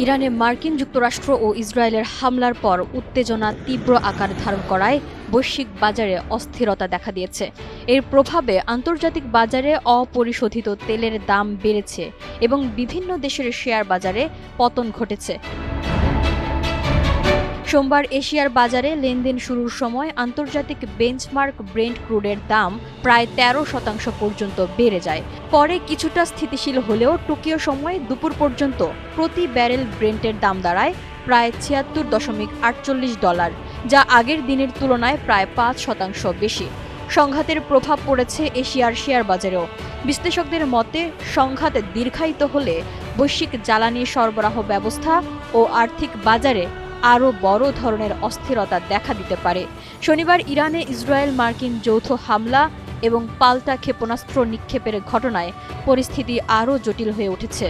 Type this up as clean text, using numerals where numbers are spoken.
ইরানে মার্কিন যুক্তরাষ্ট্র ও ইসরায়েলের হামলার পর উত্তেজনা তীব্র আকার ধারণ করায় বৈশ্বিক বাজারে অস্থিরতা দেখা দিয়েছে। এর প্রভাবে আন্তর্জাতিক বাজারে অপরিশোধিত তেলের দাম বেড়েছে এবং বিভিন্ন দেশের শেয়ার বাজারে পতন ঘটেছে। সোমবার এশিয়ার বাজারে লেনদেন শুরুর সময় আন্তর্জাতিক বেঞ্চমার্ক ব্রেন্ট ক্রুডের দাম প্রায় 13% পর্যন্ত বেড়ে যায়। পরে কিছুটা স্থিতিশীল হলেও টোকিও সময় দুপুর পর্যন্ত প্রতি ব্যারেল ব্রেন্টের দাম দাঁড়ায় প্রায় $76.48, যা আগের দিনের তুলনায় প্রায় 5% বেশি। সংঘাতের প্রভাব পড়েছে এশিয়ার শেয়ার বাজারেও। বিশ্লেষকদের মতে সংঘাত দীর্ঘায়িত হলে বৈশ্বিক জ্বালানি সরবরাহ ব্যবস্থা ও আর্থিক বাজারে আরও বড় ধরনের অস্থিরতা দেখা দিতে পারে। শনিবার ইরানে ইসরায়েল মার্কিন যৌথ হামলা এবং পাল্টা ক্ষেপণাস্ত্র নিক্ষেপের ঘটনায় পরিস্থিতি আরও জটিল হয়ে উঠেছে।